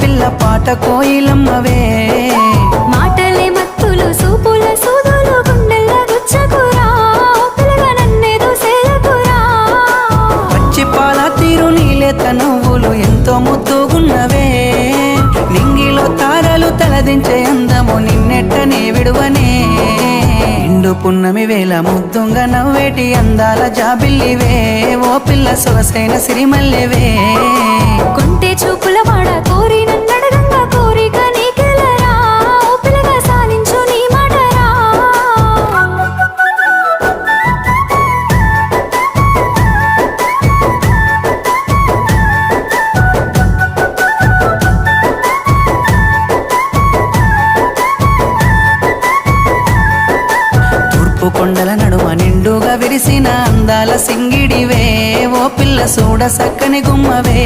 పిల్ల పాట కోయిలమ్మవే మాటలే మత్తులు సూపుల సూదులు గుండెల్ల గుచ్చకురా పిల్లగా నన్నేదో సేయకురా పచ్చి పాల తీరు నీలేత నువ్వులు ఎంతో ముద్దుగున్నవే నింగిలో తారలు తలదించే అందము నిన్నెట్టనే విడువనే ఇండు పున్నమి వేళ ముద్దుంగా నవ్వేటి అందాల జాబిల్లివే ఓ పిల్ల సొగసైన సిరిమల్లెవే కొంటే చూపుల వాడ కోరి నన్నడగంగా కోరిక నీకెలరా ఓ పిల్లగా సాలించు నీ మాటరా తూర్పు కొండల నడుమ నిండుగా విరిసిన అందాల సింగిడివే ఓ పిల్ల చూడ సక్కని గుమ్మవే